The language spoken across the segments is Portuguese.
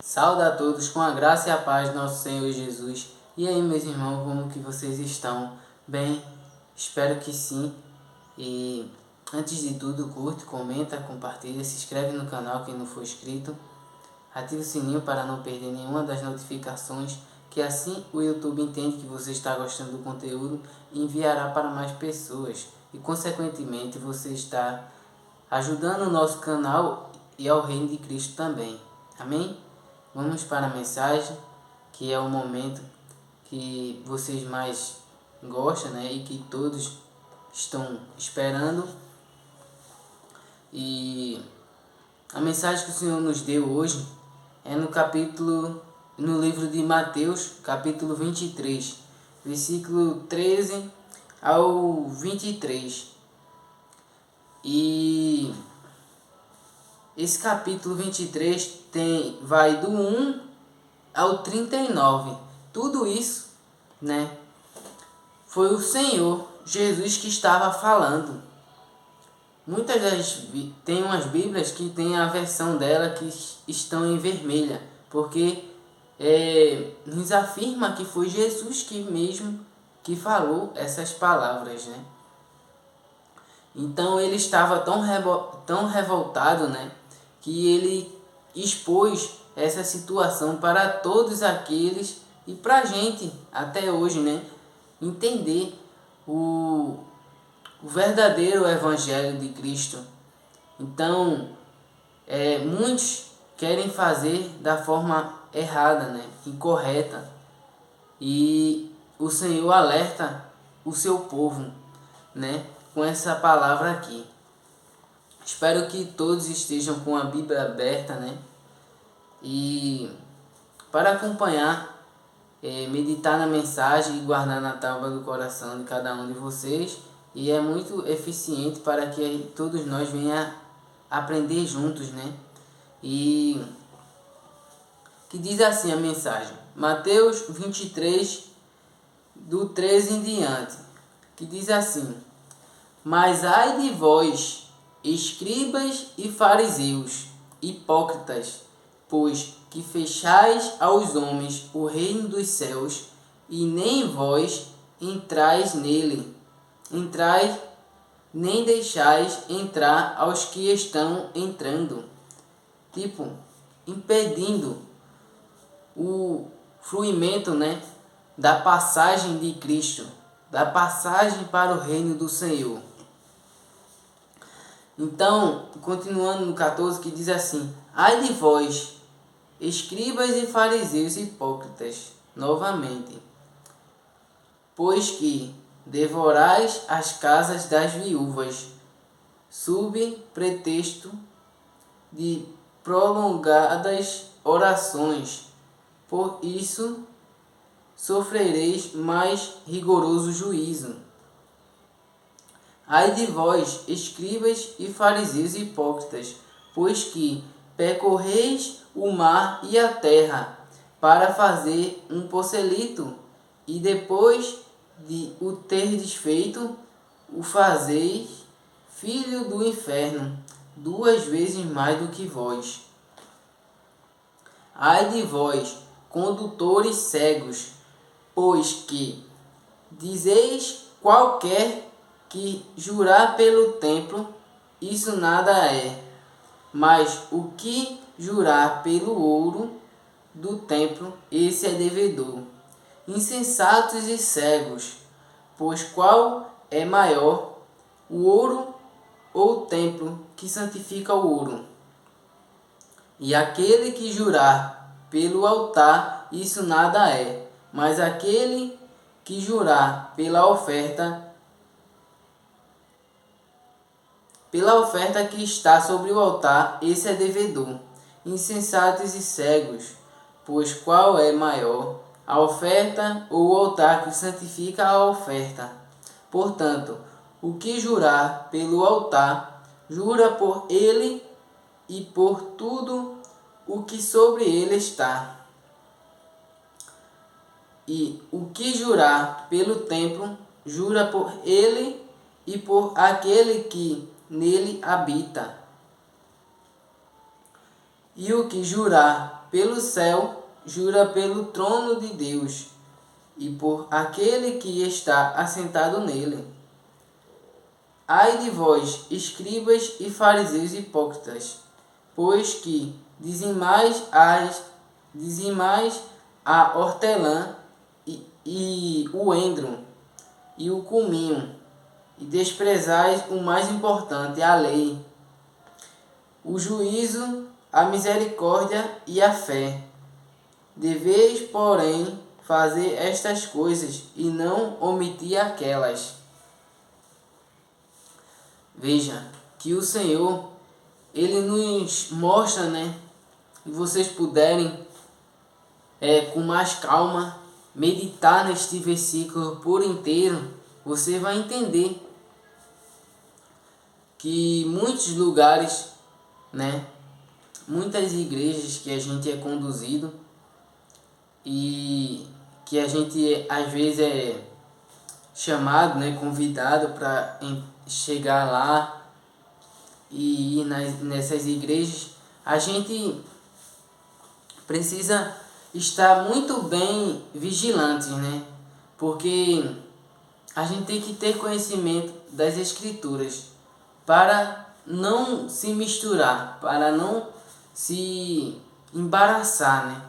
Sauda a todos com a graça e a paz do nosso Senhor Jesus. E aí, meus irmãos, como que vocês estão? Bem? Espero que sim. E antes de tudo, curte, comenta, compartilha, se inscreve no canal quem não for inscrito. Ative o sininho para não perder nenhuma das notificações, que assim o YouTube entende que você está gostando do conteúdo e enviará para mais pessoas. E consequentemente você está ajudando o nosso canal e ao reino de Cristo também. Amém? Vamos para a mensagem, que é o momento que vocês mais gostam, né? E que todos estão esperando. E a mensagem que o Senhor nos deu hoje é no livro de Mateus, capítulo 23, versículo 13 ao 23. E esse capítulo 23 vai do 1 ao 39. Tudo isso, né, foi o Senhor Jesus que estava falando. Tem umas Bíblias que tem a versão dela que estão em vermelha, porque nos afirma que foi Jesus que falou essas palavras, né? Então ele estava tão revoltado, né, que ele expôs essa situação para todos aqueles e para a gente até hoje, né, entender o verdadeiro evangelho de Cristo. Então, muitos querem fazer da forma errada, né, incorreta, e o Senhor alerta o seu povo, né, com essa palavra aqui. Espero que todos estejam com a Bíblia aberta, né? E para acompanhar, meditar na mensagem e guardar na tábua do coração de cada um de vocês. E é muito eficiente para que todos nós venhamos aprender juntos, né? E que diz assim a mensagem, Mateus 23, do 13 em diante, que diz assim: Mas ai de vós, escribas e fariseus, hipócritas, pois que fechais aos homens o reino dos céus, e nem vós entrais nele, nem deixais entrar aos que estão entrando. Tipo, impedindo o fluimento, né, da passagem de Cristo, da passagem para o reino do Senhor. Então, continuando no 14, que diz assim: Ai de vós, escribas e fariseus hipócritas, novamente, pois que devorais as casas das viúvas, sob pretexto de prolongadas orações. Por isso sofrereis mais rigoroso juízo. Ai de vós, escribas e fariseus hipócritas, pois que percorreis o mar e a terra para fazer um prosélito, e depois de o terdes feito, o fazeis filho do inferno, 2 vezes mais do que vós. Ai de vós, condutores cegos, pois que dizeis qualquer que jurar pelo templo, isso nada é, mas o que jurar pelo ouro do templo, esse é devedor. Insensatos e cegos, pois qual é maior, o ouro ou o templo que santifica o ouro? E aquele que jurar pelo altar, isso nada é, mas aquele que jurar pela oferta que está sobre o altar, esse é devedor. Insensatos e cegos, pois qual é maior, a oferta ou o altar que santifica a oferta? Portanto, o que jurar pelo altar, jura por ele e por tudo o que sobre ele está. E o que jurar pelo templo, jura por ele e por aquele que nele habita. E o que jurar pelo céu, jura pelo trono de Deus e por aquele que está assentado nele. Ai de vós, escribas e fariseus hipócritas, pois que dizimais a hortelã e o endro e o cominho, e desprezais o mais importante, a lei, o juízo, a misericórdia e a fé. Deveis, porém, fazer estas coisas e não omitir aquelas. Veja que o Senhor, Ele nos mostra, né? E vocês puderem, com mais calma, meditar neste versículo por inteiro, você vai entender que muitos lugares, né? Muitas igrejas que a gente é conduzido e que a gente às vezes é chamado, né, convidado para chegar lá e ir nessas igrejas, a gente precisa estar muito bem vigilantes, né? Porque a gente tem que ter conhecimento das Escrituras para não se misturar, para não se embaraçar, né?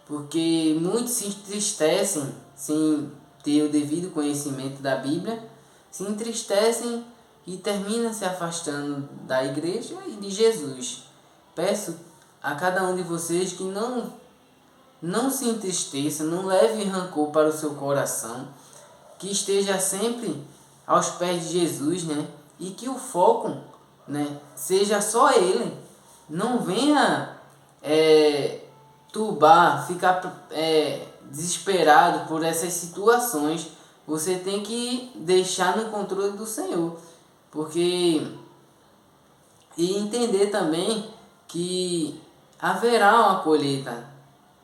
Porque muitos se entristecem sem ter o devido conhecimento da Bíblia, se entristecem e terminam se afastando da igreja e de Jesus. Peço a cada um de vocês que não se entristeça, não leve rancor para o seu coração, que esteja sempre aos pés de Jesus, né? E que o foco, né, seja só Ele. Não venha turbar, ficar desesperado por essas situações. Você tem que deixar no controle do Senhor, porque e entender também que haverá uma colheita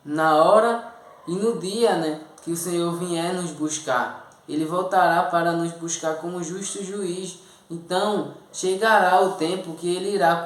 na hora e no dia, né, que o Senhor vier nos buscar. Ele voltará para nos buscar como justo juiz. Então chegará o tempo que ele irá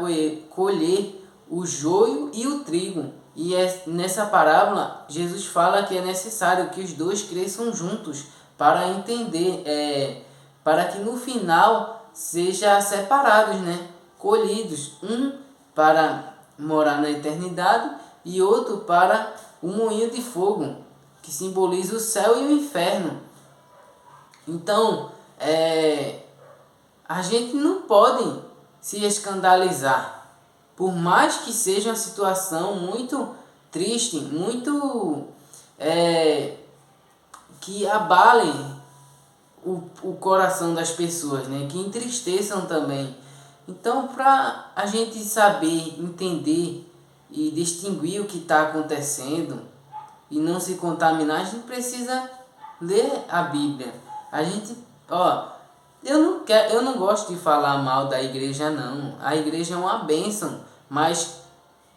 colher o joio e o trigo. E nessa parábola Jesus fala que é necessário que os dois cresçam juntos para entender, para que no final sejam separados, né? Colhidos, um para morar na eternidade e outro para o moinho de fogo, que simboliza o céu e o inferno. Então, a gente não pode se escandalizar, por mais que seja uma situação muito triste, muito que abale o coração das pessoas, né? Que entristeçam também. Então, para a gente saber, entender e distinguir o que está acontecendo e não se contaminar, a gente precisa ler a Bíblia. A gente, eu não gosto de falar mal da igreja, não. A igreja é uma bênção, mas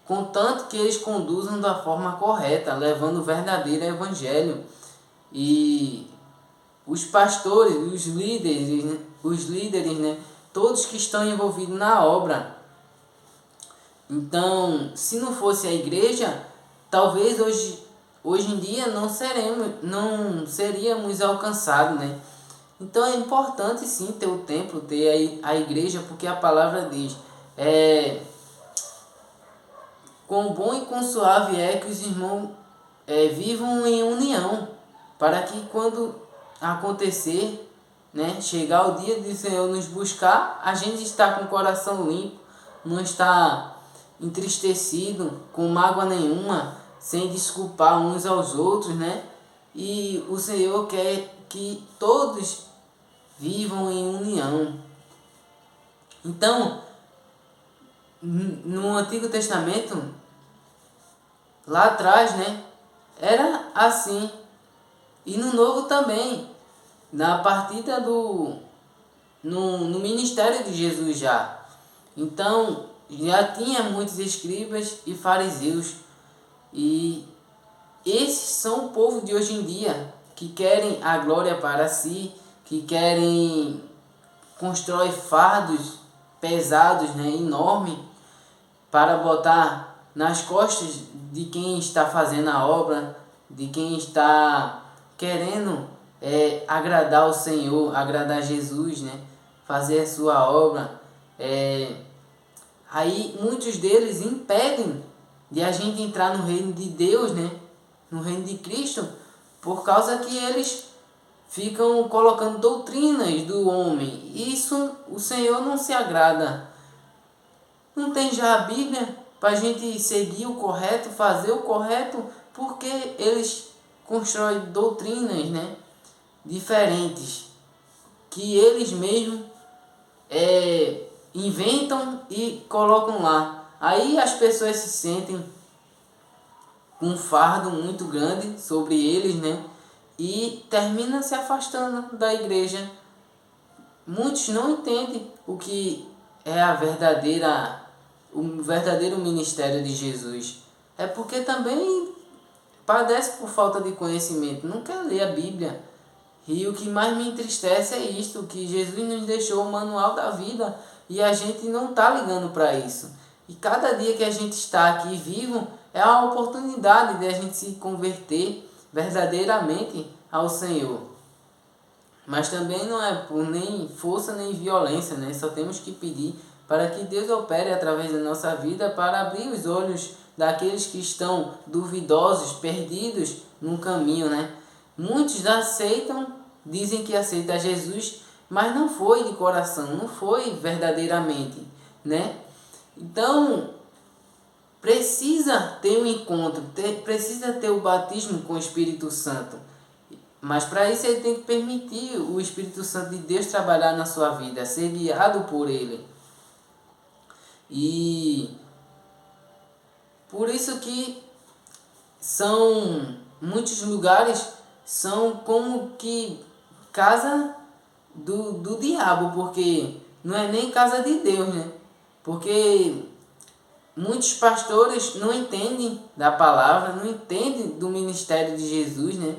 contanto que eles conduzam da forma correta, levando o verdadeiro evangelho. E os pastores, os líderes, né, todos que estão envolvidos na obra. Então, se não fosse a igreja, talvez hoje em dia não seríamos alcançados, né? Então é importante sim ter o templo, ter a igreja, porque a palavra diz: quão bom e quão suave é que os irmãos vivam em união, para que quando acontecer, né, chegar o dia do Senhor nos buscar, a gente está com o coração limpo, não está entristecido, com mágoa nenhuma, sem desculpar uns aos outros, né? E o Senhor quer que todos vivam em união. Então, no Antigo Testamento, lá atrás, né, era assim. E no Novo também, na partida no ministério de Jesus já. Então, já tinha muitos escribas e fariseus. E esses são o povo de hoje em dia, que querem a glória para si, que querem constrói fardos pesados, né, enormes, para botar nas costas de quem está fazendo a obra, de quem está querendo agradar o Senhor, agradar Jesus, né? Fazer a sua obra. Aí muitos deles impedem de a gente entrar no reino de Deus, né? No reino de Cristo, por causa que eles ficam colocando doutrinas do homem. Isso o Senhor não se agrada. Não tem já a Bíblia para a gente seguir o correto, fazer o correto, porque eles constroem doutrinas, né, diferentes, que eles mesmos inventam e colocam lá. Aí as pessoas se sentem com um fardo muito grande sobre eles, né? E termina se afastando da igreja. Muitos não entendem o que é o verdadeiro ministério de Jesus. É porque também padece por falta de conhecimento, não quer ler a Bíblia. E o que mais me entristece é isto, que Jesus nos deixou o manual da vida e a gente não está ligando para isso. E cada dia que a gente está aqui vivo é a oportunidade de a gente se converter verdadeiramente ao Senhor. Mas também não é por nem força nem violência, né? Só temos que pedir para que Deus opere através da nossa vida para abrir os olhos daqueles que estão duvidosos, perdidos no caminho, né? Muitos aceitam, dizem que aceitam Jesus, mas não foi de coração, não foi verdadeiramente, né? Então, precisa ter um encontro, precisa ter o batismo com o Espírito Santo. Mas para isso ele tem que permitir o Espírito Santo de Deus trabalhar na sua vida, ser guiado por ele. E por isso que são muitos lugares são como que casa do diabo, porque não é nem casa de Deus, né? Porque muitos pastores não entendem da palavra, não entendem do ministério de Jesus, né?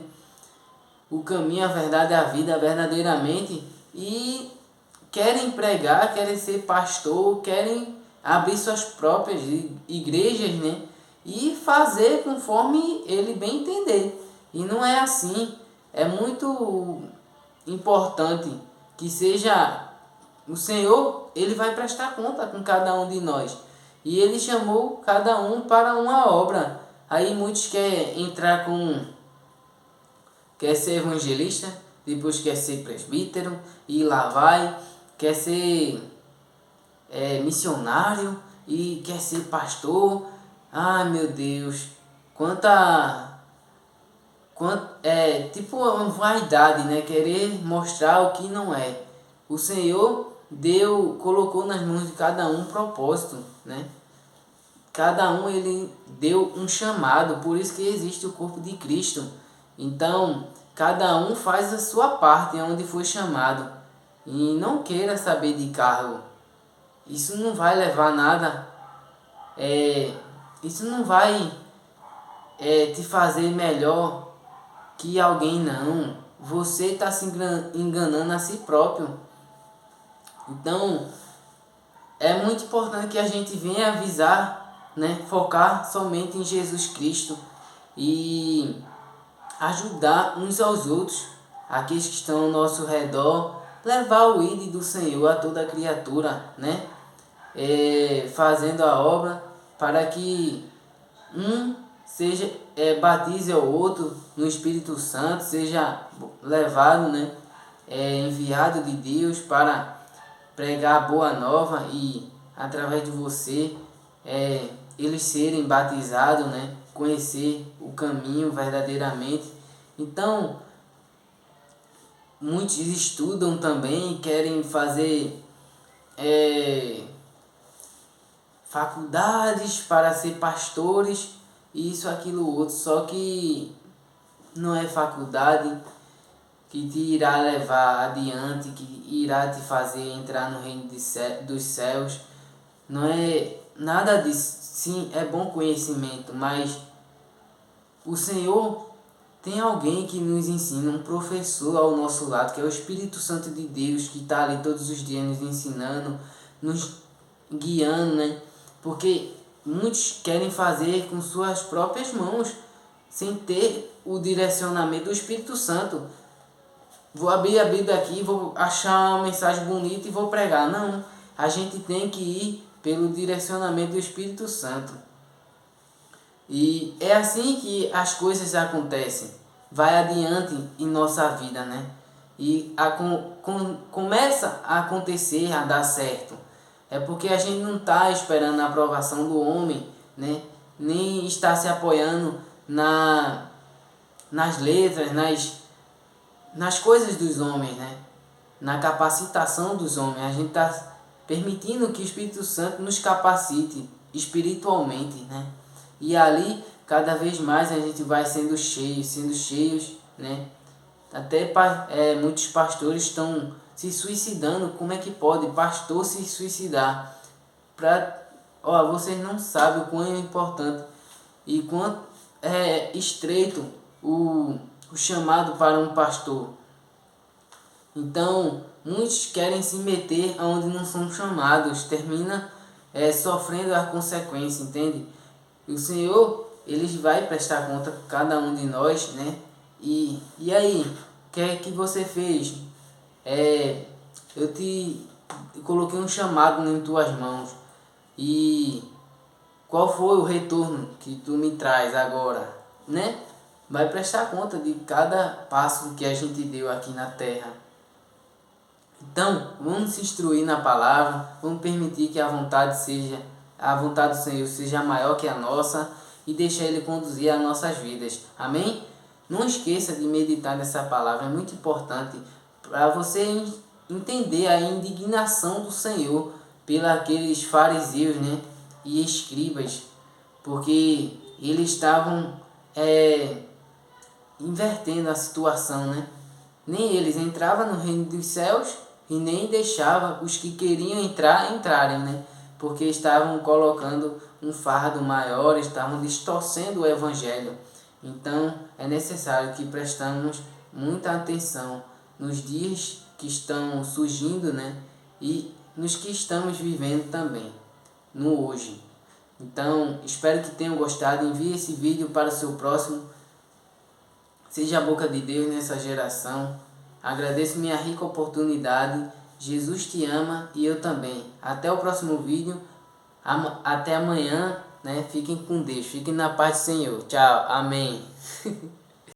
O caminho, a verdade, a vida verdadeiramente, e querem pregar, querem ser pastor, querem abrir suas próprias igrejas, né? E fazer conforme ele bem entender. E não é assim. É muito importante que seja o Senhor, ele vai prestar conta com cada um de nós. E ele chamou cada um para uma obra. Aí muitos querem entrar quer ser evangelista, depois quer ser presbítero, e lá vai, quer ser missionário, e quer ser pastor. Ai meu Deus, tipo uma vaidade, né? Querer mostrar o que não é. O Senhor colocou nas mãos de cada um um propósito, né? Cada um ele deu um chamado, por isso que existe o corpo de Cristo. Então, cada um faz a sua parte onde foi chamado. E não queira saber de cargo. Isso não vai levar a nada. Isso não vai te fazer melhor que alguém, não. Você está se enganando a si próprio. Então, é muito importante que a gente venha avisar, né? Focar somente em Jesus Cristo e ajudar uns aos outros, aqueles que estão ao nosso redor, levar o ID do Senhor a toda criatura, né? Fazendo a obra para que um seja batize ao outro no Espírito Santo, seja levado, né? Enviado de Deus para pregar a boa nova e através de você eles serem batizados, né? Conhecer o caminho verdadeiramente. Então, muitos estudam também, querem fazer faculdades para ser pastores, isso, aquilo, outro, só que não é faculdade que te irá levar adiante, que irá te fazer entrar no reino dos céus. Não é nada disso. Sim, é bom conhecimento, mas o Senhor tem alguém que nos ensina, um professor ao nosso lado, que é o Espírito Santo de Deus, que está ali todos os dias nos ensinando, nos guiando, né? Porque muitos querem fazer com suas próprias mãos, sem ter o direcionamento do Espírito Santo. Vou abrir a Bíblia aqui, vou achar uma mensagem bonita e vou pregar. Não, a gente tem que ir pelo direcionamento do Espírito Santo. E é assim que as coisas acontecem, vai adiante em nossa vida, né? E começa a acontecer, a dar certo. É porque a gente não está esperando a aprovação do homem, né? Nem está se apoiando nas letras, nas coisas dos homens, né? Na capacitação dos homens. A gente está permitindo que o Espírito Santo nos capacite espiritualmente, né? E ali, cada vez mais a gente vai sendo cheios, né? Até muitos pastores estão se suicidando. Como é que pode pastor se suicidar? Vocês não sabem o quão é importante e quanto é estreito o chamado para um pastor. Então, muitos querem se meter onde não são chamados, termina sofrendo a consequência, entende? E o Senhor, Ele vai prestar conta por cada um de nós, né? E aí, o que é que você fez? Eu coloquei um chamado em tuas mãos. E qual foi o retorno que tu me traz agora, né? Vai prestar conta de cada passo que a gente deu aqui na terra. Então, vamos se instruir na palavra, vamos permitir que a vontade do Senhor seja maior que a nossa e deixar Ele conduzir as nossas vidas. Amém? Não esqueça de meditar nessa palavra, é muito importante para você entender a indignação do Senhor pelos aqueles fariseus, né, e escribas, porque eles estavam invertendo a situação, né? Nem eles entravam no reino dos céus e nem deixava os que queriam entrarem, né? Porque estavam colocando um fardo maior, estavam distorcendo o evangelho. Então é necessário que prestamos muita atenção nos dias que estão surgindo, né? E nos que estamos vivendo também, no hoje. Então, espero que tenham gostado. Envie esse vídeo para o seu próximo. Seja a boca de Deus nessa geração. Agradeço minha rica oportunidade. Jesus te ama e eu também. Até o próximo vídeo. Até amanhã, né? Fiquem com Deus. Fiquem na paz do Senhor. Tchau. Amém.